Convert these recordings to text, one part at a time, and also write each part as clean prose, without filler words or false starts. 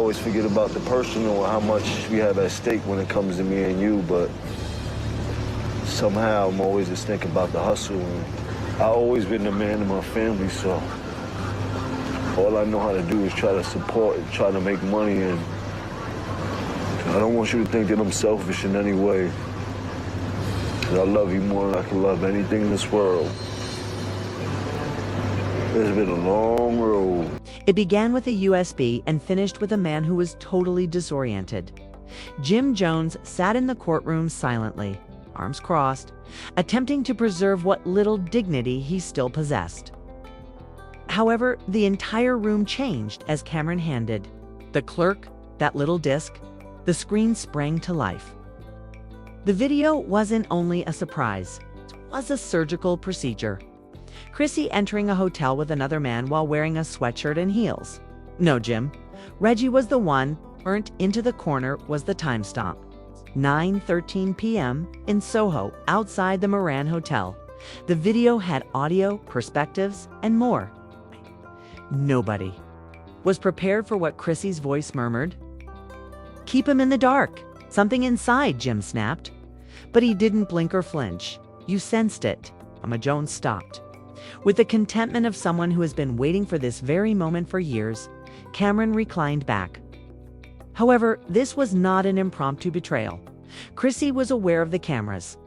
always forget about the personal and how much we have at stake when it comes to me and you, but somehow I'm always just thinking about the hustle. And I've always been the man of my family, so all I know how to do is try to support and try to make money, and I don't want you to think that I'm selfish in any way. 'Cause I love you more than I can love anything in this world. It's been a long road. It began with a USB and finished with a man who was totally disoriented. Jim Jones sat in the courtroom silently, arms crossed, attempting to preserve what little dignity he still possessed. However, the entire room changed as Cameron handed the clerk that little disc. The screen sprang to life. The video wasn't only a surprise, it was a surgical procedure. Chrissy entering a hotel with another man while wearing a sweatshirt and heels. No, Jim. Reggie was the one. Burnt into the corner was the timestamp. 9:13 p.m. in Soho, outside the Moran Hotel. The video had audio, perspectives, and more. Nobody was prepared for what Chrissy's voice murmured. "Keep him in the dark. Something inside," Jim snapped. But he didn't blink or flinch. You sensed it. Mama Jones stopped. With the contentment of someone who has been waiting for this very moment for years, Cameron reclined back. However, this was not an impromptu betrayal. Chrissy was aware of the cameras.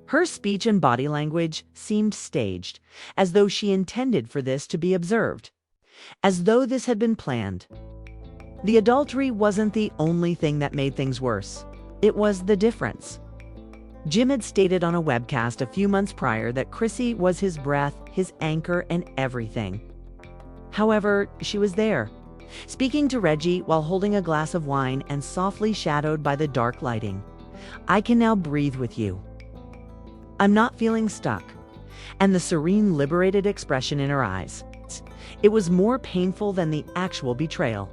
Her speech and body language seemed staged, as though she intended for this to be observed, as though this had been planned. The adultery wasn't the only thing that made things worse. It was the difference. Jim had stated on a webcast a few months prior that Chrissy was his breath, his anchor, and everything. However, she was there, speaking to Reggie while holding a glass of wine and softly shadowed by the dark lighting. "I can now breathe with you. I'm not feeling stuck." And the serene, liberated expression in her eyes. It was more painful than the actual betrayal.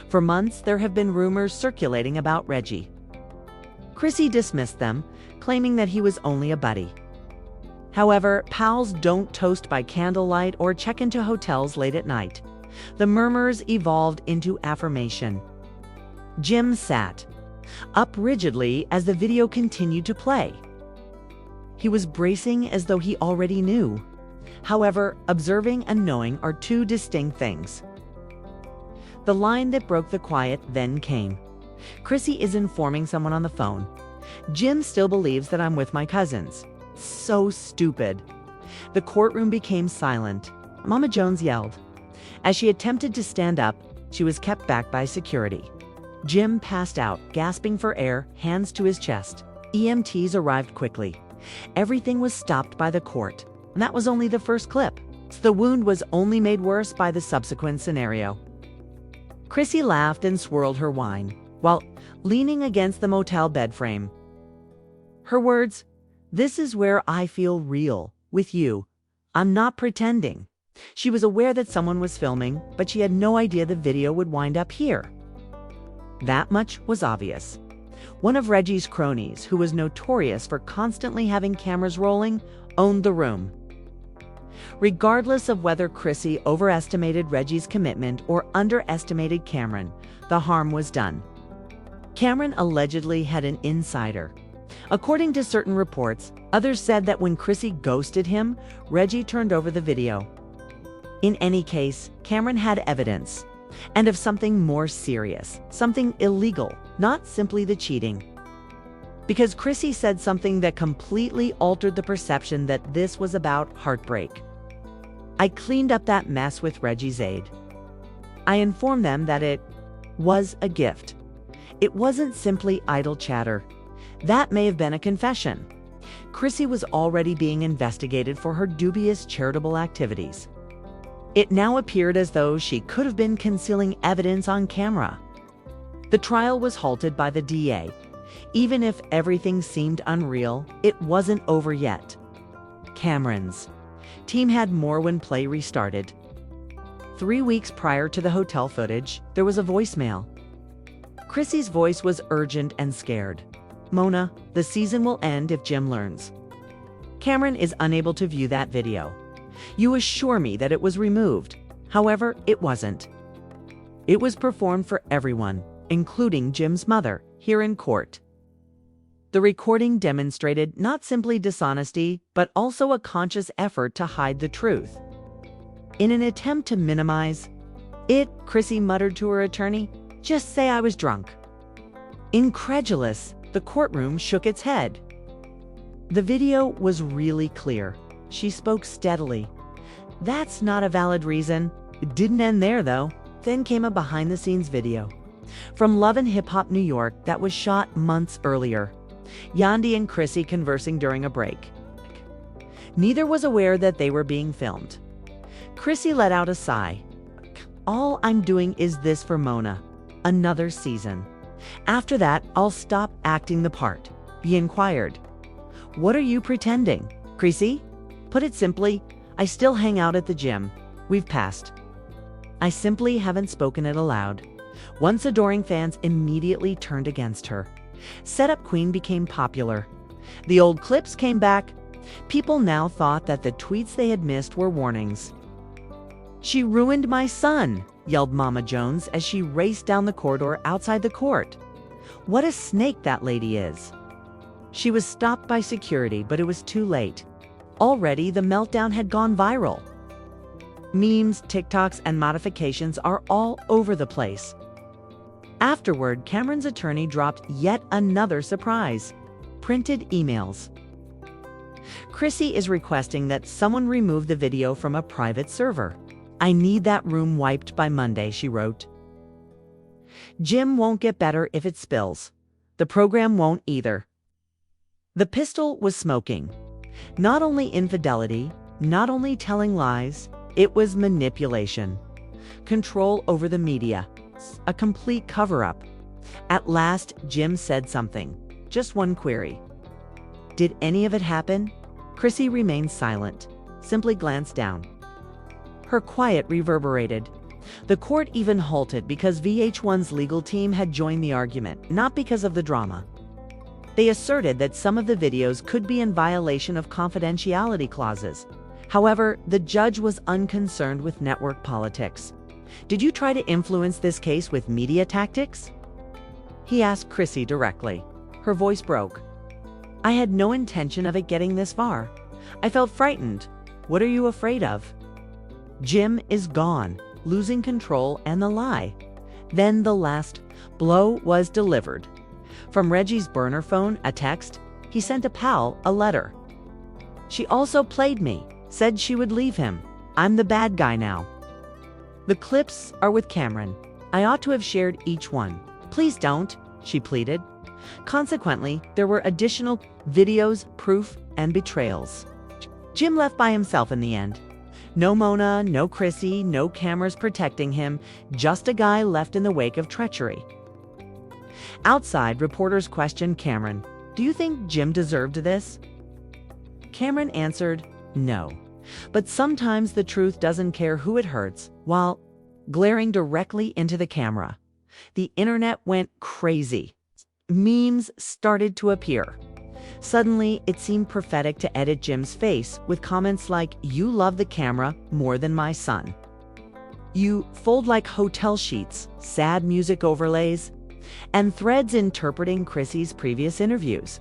For months, there have been rumors circulating about Reggie. Chrissy dismissed them, claiming that he was only a buddy. However, pals don't toast by candlelight or check into hotels late at night. The murmurs evolved into affirmation. Jim sat up rigidly as the video continued to play. He was bracing as though he already knew. However, observing and knowing are two distinct things. The line that broke the quiet then came. "Chrissy is informing someone on the phone. Jim still believes that I'm with my cousins." So stupid. The courtroom became silent. Mama Jones yelled. As she attempted to stand up, she was kept back by security. Jim passed out, gasping for air, hands to his chest. EMTs arrived quickly. Everything was stopped by the court, and that was only the first clip. The wound was only made worse by the subsequent scenario. Chrissy laughed and swirled her wine, while leaning against the motel bed frame. Her words, "This is where I feel real, with you. I'm not pretending." She was aware that someone was filming, but she had no idea the video would wind up here. That much was obvious. One of Reggie's cronies, who was notorious for constantly having cameras rolling, owned the room. Regardless of whether Chrissy overestimated Reggie's commitment or underestimated Cameron, the harm was done. Cameron allegedly had an insider. According to certain reports, others said that when Chrissy ghosted him, Reggie turned over the video. In any case, Cameron had evidence, and of something more serious, something illegal, not simply the cheating. Because Chrissy said something that completely altered the perception that this was about heartbreak. "I cleaned up that mess with Reggie's aid. I informed them that it was a gift. It wasn't simply idle chatter." That may have been a confession. Chrissy was already being investigated for her dubious charitable activities. It now appeared as though she could have been concealing evidence on camera. The trial was halted by the DA. Even if everything seemed unreal, it wasn't over yet. Cameron's team had more when play restarted. 3 weeks prior to the hotel footage, there was a voicemail. Chrissy's voice was urgent and scared. "Mona, the season will end if Jim learns. Cameron is unable to view that video. You assure me that it was removed. However, it wasn't. It was performed for everyone, including Jim's mother, here in court. The recording demonstrated not simply dishonesty, but also a conscious effort to hide the truth. In an attempt to minimize it, Chrissy muttered to her attorney, "Just say I was drunk." Incredulous, the courtroom shook its head. The video was really clear. She spoke steadily. "That's not a valid reason." It didn't end there, though. Then came a behind-the-scenes video from Love and Hip Hop New York that was shot months earlier. Yandi and Chrissy conversing during a break. Neither was aware that they were being filmed. Chrissy let out a sigh. "All I'm doing is this for Mona. Another season. After that, I'll stop acting the part." He inquired, "What are you pretending, Chrissy?" "Put it simply, I still hang out at the gym. We've passed." "I simply haven't spoken it aloud." Once adoring fans immediately turned against her. Setup Queen became popular. The old clips came back. People now thought that the tweets they had missed were warnings. "She ruined my son," yelled Mama Jones as she raced down the corridor outside the court. "What a snake that lady is." She was stopped by security, but it was too late. Already, the meltdown had gone viral. Memes, TikToks, and modifications are all over the place. Afterward, Cameron's attorney dropped yet another surprise: printed emails. Chrissy is requesting that someone remove the video from a private server. "I need that room wiped by Monday," she wrote. "Jim won't get better if it spills. The program won't either." The pistol was smoking. Not only infidelity, not only telling lies, it was manipulation. Control over the media. A complete cover-up. At last, Jim said something. Just one query. "Did any of it happen?" Chrissy remained silent, simply glanced down. Her quiet reverberated. The court even halted because VH1's legal team had joined the argument, not because of the drama. They asserted that some of the videos could be in violation of confidentiality clauses. However, the judge was unconcerned with network politics. "Did you try to influence this case with media tactics?" he asked Chrissy directly. Her voice broke. "I had no intention of it getting this far. I felt frightened." "What are you afraid of?" "Jim is gone, losing control and the lie." Then the last blow was delivered. From Reggie's burner phone, a text. He sent a pal a letter. "She also played me, said she would leave him. I'm the bad guy now." The clips are with Cameron. "I ought to have shared each one. Please don't," she pleaded. Consequently, there were additional videos, proof, and betrayals. Jim left by himself in the end. No Mona, no Chrissy, no cameras protecting him, just a guy left in the wake of treachery. Outside, reporters questioned Cameron. "Do you think Jim deserved this?" Cameron answered, "No. But sometimes the truth doesn't care who it hurts," while glaring directly into the camera. The internet went crazy. Memes started to appear. Suddenly, it seemed prophetic to edit Jim's face with comments like, "You love the camera more than my son. You fold like hotel sheets," sad music overlays, and threads interpreting Chrissy's previous interviews.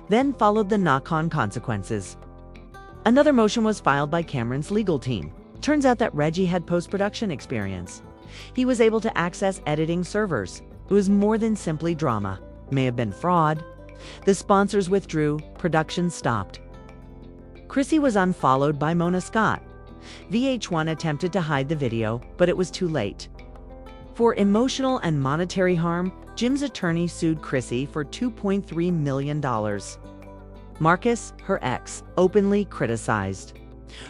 Then followed the knock-on consequences. Another motion was filed by Cameron's legal team. Turns out that Reggie had post-production experience. He was able to access editing servers. It was more than simply drama. May have been fraud. The sponsors withdrew, production stopped. Chrissy was unfollowed by Mona Scott. VH1 attempted to hide the video, but it was too late. For emotional and monetary harm, Jim's attorney sued Chrissy for $2.3 million. Marcus, her ex, openly criticized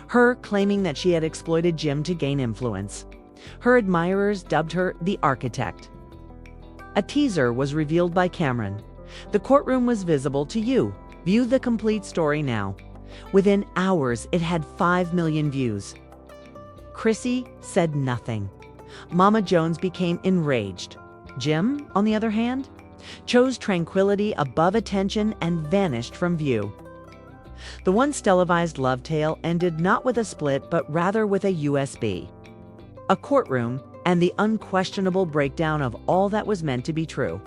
her, claiming that she had exploited Jim to gain influence. Her admirers dubbed her the architect. A teaser was revealed by Cameron. The courtroom was visible to you. View the complete story now. Within hours, it had 5 million views. Chrissy said nothing. Mama Jones became enraged. Jim, on the other hand, chose tranquility above attention and vanished from view. The once televised love tale ended not with a split, but rather with a USB. A courtroom and the unquestionable breakdown of all that was meant to be true.